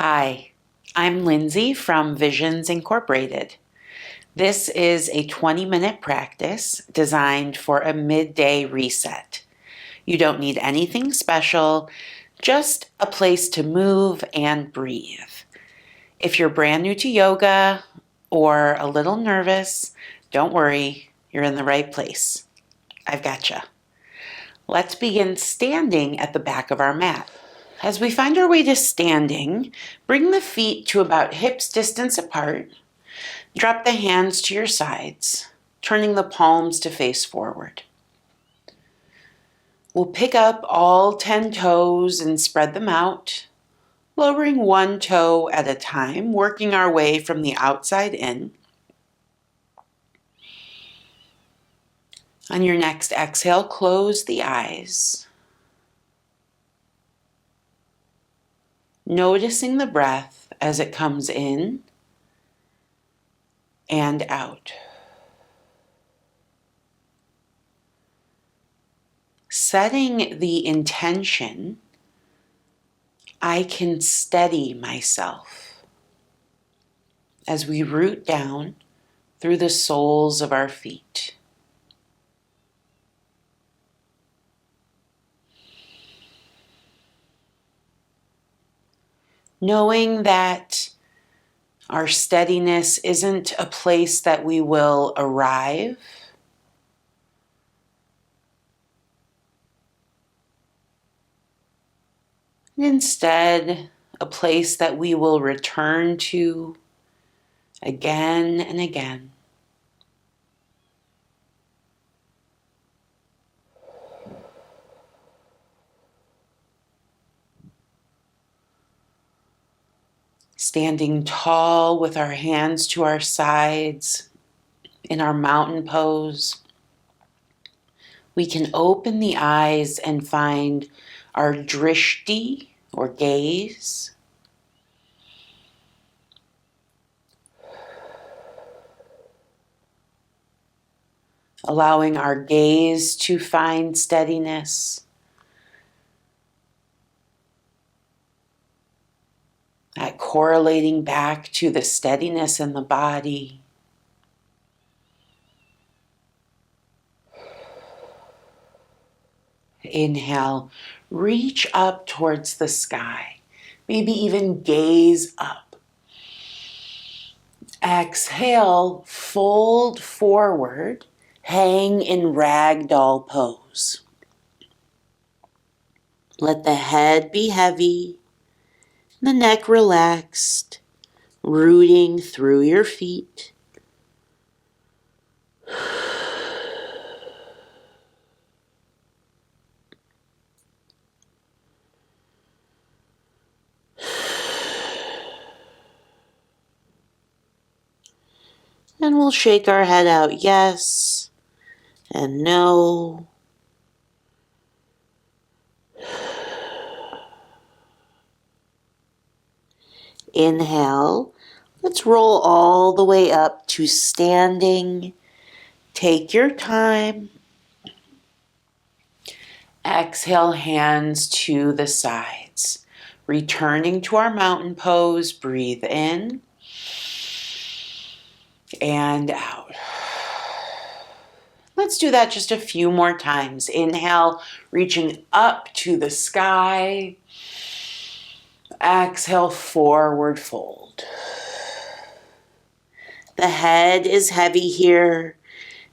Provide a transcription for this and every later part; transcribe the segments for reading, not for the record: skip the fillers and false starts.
Hi, I'm Lindsay from Visions Incorporated. This is a 20-minute practice designed for a midday reset. You don't need anything special, just a place to move and breathe. If you're brand new to yoga or a little nervous, don't worry, you're in the right place. I've gotcha. Let's begin standing at the back of our mat. As we find our way to standing, bring the feet to about hips distance apart. Drop the hands to your sides, turning the palms to face forward. We'll pick up all 10 toes and spread them out, lowering one toe at a time, working our way from the outside in. On your next exhale, close the eyes. Noticing the breath as it comes in and out. Setting the intention, I can steady myself as we root down through the soles of our feet. Knowing that our steadiness isn't a place that we will arrive, instead, a place that we will return to again and again. Standing tall with our hands to our sides in our mountain pose, we can open the eyes and find our drishti or gaze. Allowing our gaze to find steadiness. That correlating back to the steadiness in the body. Inhale, reach up towards the sky. Maybe even gaze up. Exhale, fold forward, hang in ragdoll pose. Let the head be heavy, the neck relaxed, rooting through your feet. And we'll shake our head out yes and no. Inhale. Let's roll all the way up to standing. Take your time. Exhale, hands to the sides. Returning to our mountain pose, breathe in and out. Let's do that just a few more times. Inhale, reaching up to the sky. Exhale, forward fold. The head is heavy here,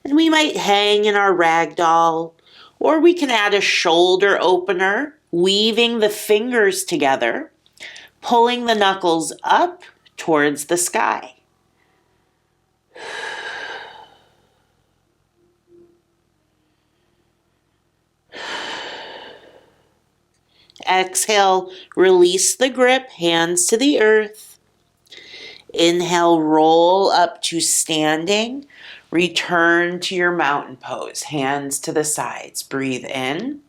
and we might hang in our ragdoll, or we can add a shoulder opener, weaving the fingers together, pulling the knuckles up towards the sky. Exhale, release the grip, hands to the earth. Inhale, roll up to standing. Return to your mountain pose, hands to the sides. Breathe in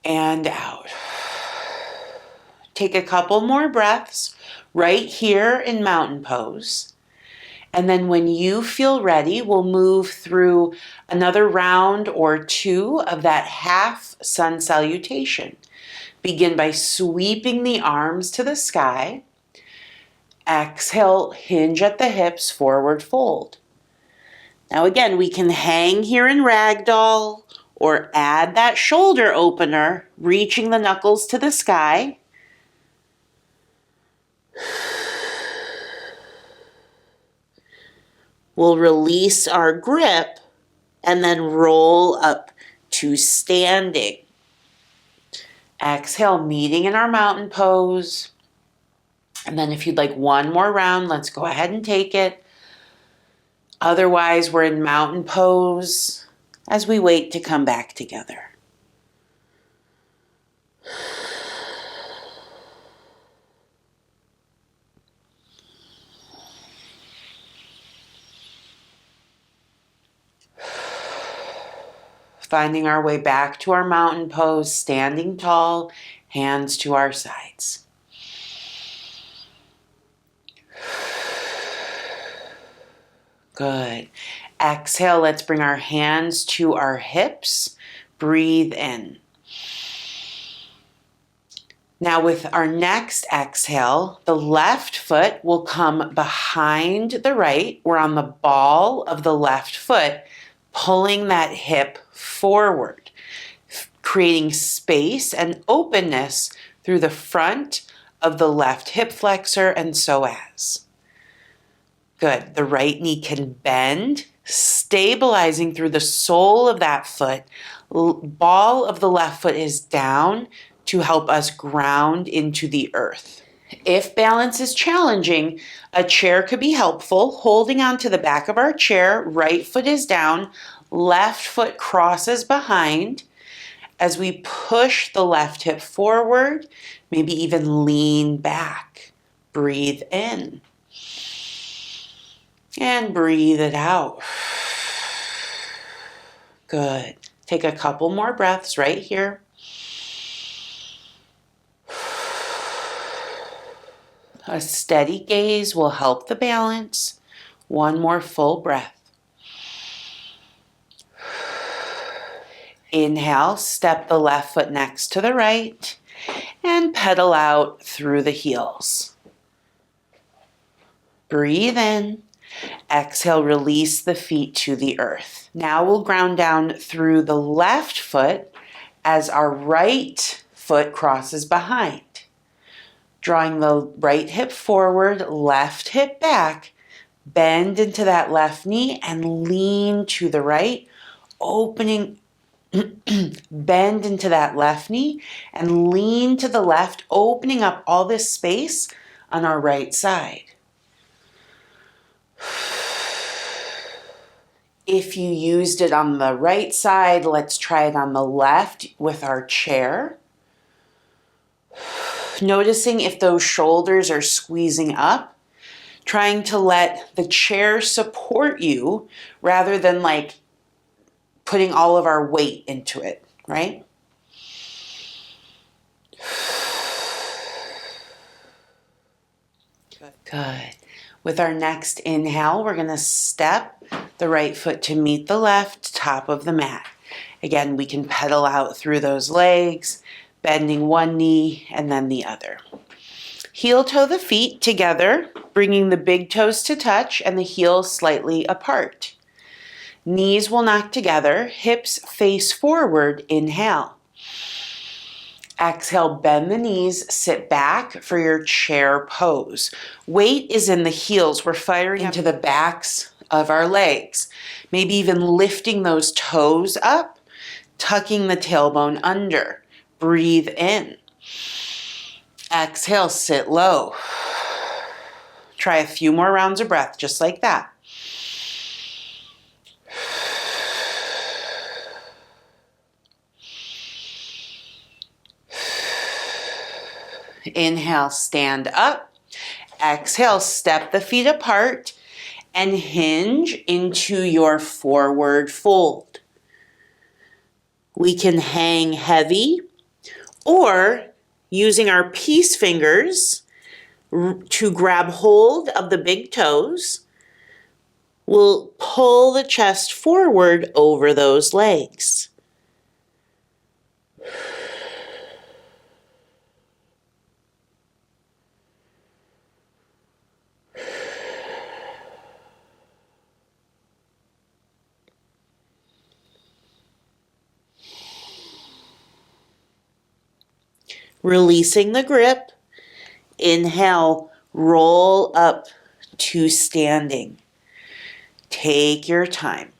and out. Take a couple more breaths right here in mountain pose. And then when you feel ready, we'll move through another round or two of that half sun salutation. Begin by sweeping the arms to the sky. Exhale, hinge at the hips, forward fold. Now again, we can hang here in ragdoll or add that shoulder opener, reaching the knuckles to the sky. We'll release our grip and then roll up to standing. Exhale, meeting in our mountain pose. And then if you'd like one more round, let's go ahead and take it. Otherwise, we're in mountain pose as we wait to come back together. Finding our way back to our mountain pose, standing tall, hands to our sides. Good. Exhale, let's bring our hands to our hips. Breathe in. Now with our next exhale, the left foot will come behind the right. We're on the ball of the left foot, pulling that hip forward, creating space and openness through the front of the left hip flexor and psoas. Good. The right knee can bend, stabilizing through the sole of that foot. Ball of the left foot is down to help us ground into the earth. If balance is challenging, a chair could be helpful. Holding on to the back of our chair, right foot is down, left foot crosses behind. As we push the left hip forward, maybe even lean back. Breathe in. And breathe it out. Good. Take a couple more breaths right here. A steady gaze will help the balance. One more full breath. Inhale, step the left foot next to the right and pedal out through the heels. Breathe in. Exhale, release the feet to the earth. Now we'll ground down through the left foot as our right foot crosses behind. Drawing the right hip forward, left hip back, bend into that left knee and lean to the right, opening, bend into that left knee and lean to the left, opening up all this space on our right side. If you used it on the right side, let's try it on the left with our chair. Noticing if those shoulders are squeezing up, trying to let the chair support you rather than like putting all of our weight into it, right? Good. With our next inhale, we're going to step the right foot to meet the left, top of the mat. Again, we can pedal out through those legs, bending one knee and then the other. Heel toe the feet together, bringing the big toes to touch and the heels slightly apart. Knees will knock together, hips face forward, inhale. Exhale, bend the knees, sit back for your chair pose. Weight is in the heels. We're firing into the backs of our legs. Maybe even lifting those toes up, tucking the tailbone under. Breathe in. Exhale, sit low. Try a few more rounds of breath, just like that. Inhale, stand up. Exhale, step the feet apart and hinge into your forward fold. We can hang heavy or using our peace fingers to grab hold of the big toes, We'll pull the chest forward over those legs. Releasing the grip. Inhale, roll up to standing. Take your time.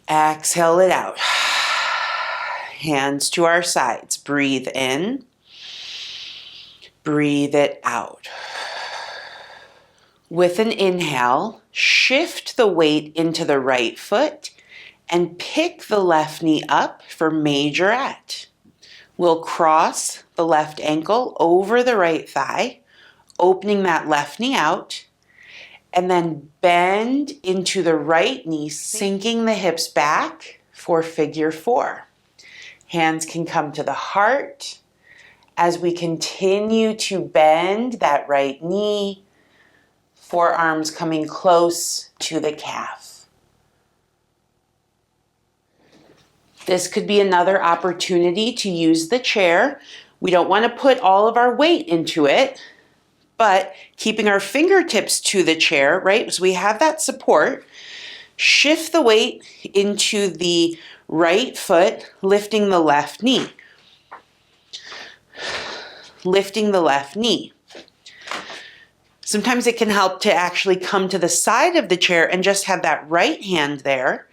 Exhale it out. Hands to our sides. Breathe in. Breathe it out. With an inhale, shift the weight into the right foot and pick the left knee up for majorette. We'll cross the left ankle over the right thigh, opening that left knee out, and then bend into the right knee, sinking the hips back for figure four. Hands can come to the heart as we continue to bend that right knee, forearms coming close to the calf. This could be another opportunity to use the chair. We don't want to put all of our weight into it, but keeping our fingertips to the chair, right? So we have that support. Shift the weight into the right foot, lifting the left knee. Lifting the left knee. Sometimes it can help to actually come to the side of the chair and just have that right hand there,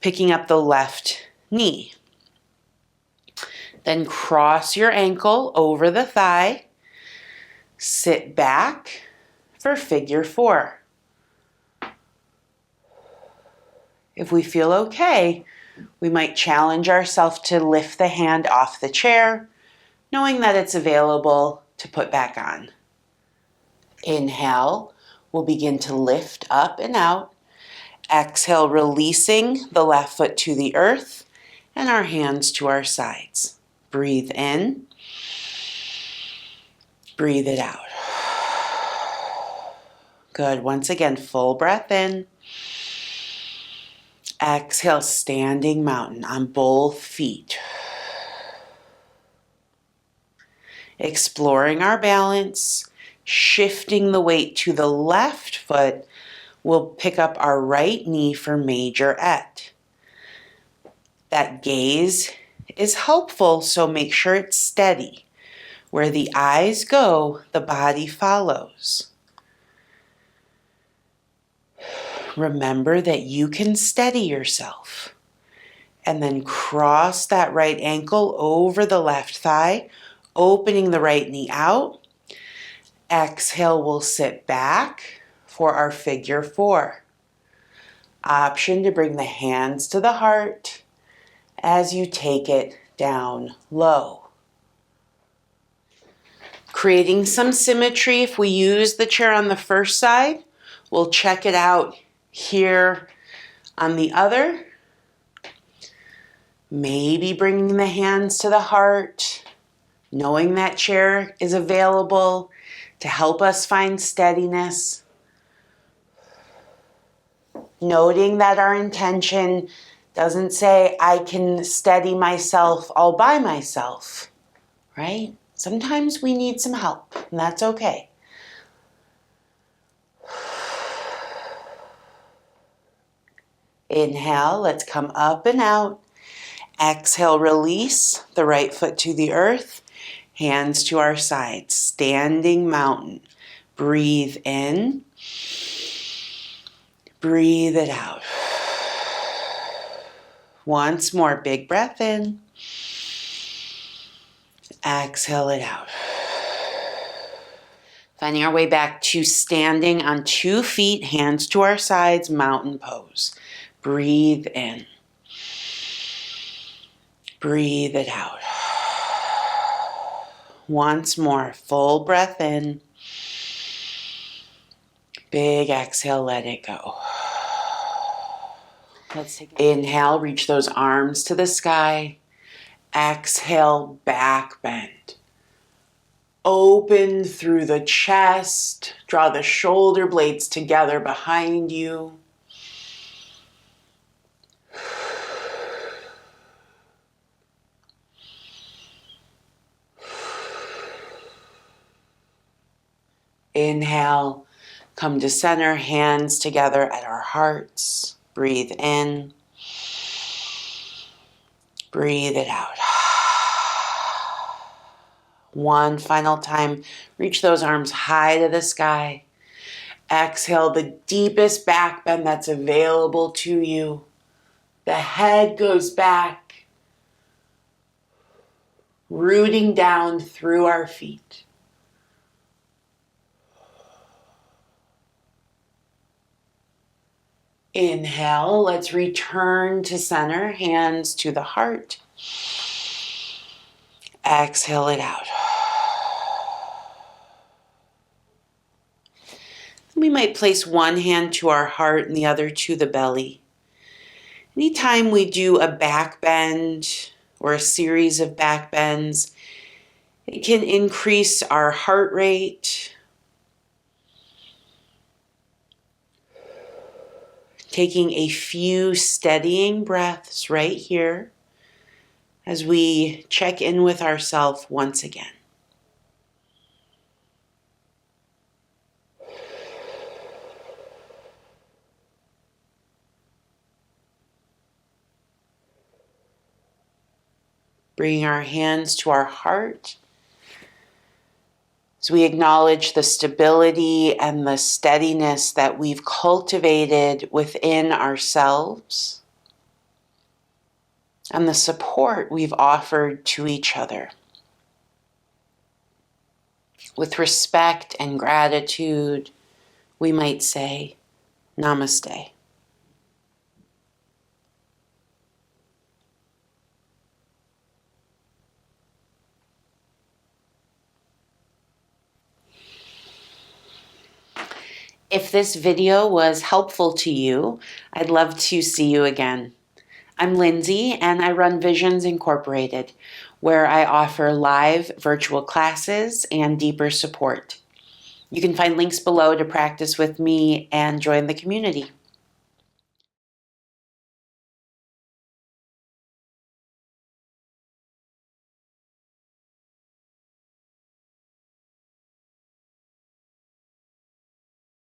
picking up the left knee. Then cross your ankle over the thigh. Sit back for figure four. If we feel okay, we might challenge ourselves to lift the hand off the chair, knowing that it's available to put back on. Inhale, we'll begin to lift up and out. Exhale, releasing the left foot to the earth and our hands to our sides. Breathe in. Breathe it out. Good. Once again, full breath in. Exhale, standing mountain on both feet. Exploring our balance, shifting the weight to the left foot, we'll pick up our right knee for majorette. That gaze is helpful, so make sure it's steady. Where the eyes go, the body follows. Remember that you can steady yourself. And then cross that right ankle over the left thigh, opening the right knee out. Exhale, we'll sit back for our figure four. Option to bring the hands to the heart as you take it down low. Creating some symmetry. If we use the chair on the first side, we'll check it out here on the other. Maybe bringing the hands to the heart, knowing that chair is available to help us find steadiness. Noting that our intention doesn't say, I can steady myself all by myself, right? Sometimes we need some help, and that's okay. Inhale, let's come up and out. Exhale, release the right foot to the earth, hands to our sides, standing mountain. Breathe in, breathe it out. Once more, big breath in. Exhale it out. Finding our way back to standing on 2 feet, hands to our sides, mountain pose. Breathe in. Breathe it out. Once more, full breath in. Big exhale, let it go. Let's take inhale, reach those arms to the sky. Exhale, back bend. Open through the chest. Draw the shoulder blades together behind you. Inhale, come to center, hands together at our hearts. Breathe in. Breathe it out. One final time, reach those arms high to the sky. Exhale the deepest back bend that's available to you. The head goes back, rooting down through our feet. Inhale, let's return to center, hands to the heart. Exhale it out. We might place one hand to our heart and the other to the belly. Anytime we do a back bend or a series of back bends, it can increase our heart rate. Taking a few steadying breaths right here as we check in with ourselves once again. Bringing our hands to our heart as we acknowledge the stability and the steadiness that we've cultivated within ourselves and the support we've offered to each other. With respect and gratitude, we might say, Namaste. If this video was helpful to you, I'd love to see you again. I'm Lindsay, and I run Visions Incorporated, where I offer live virtual classes and deeper support. You can find links below to practice with me and join the community.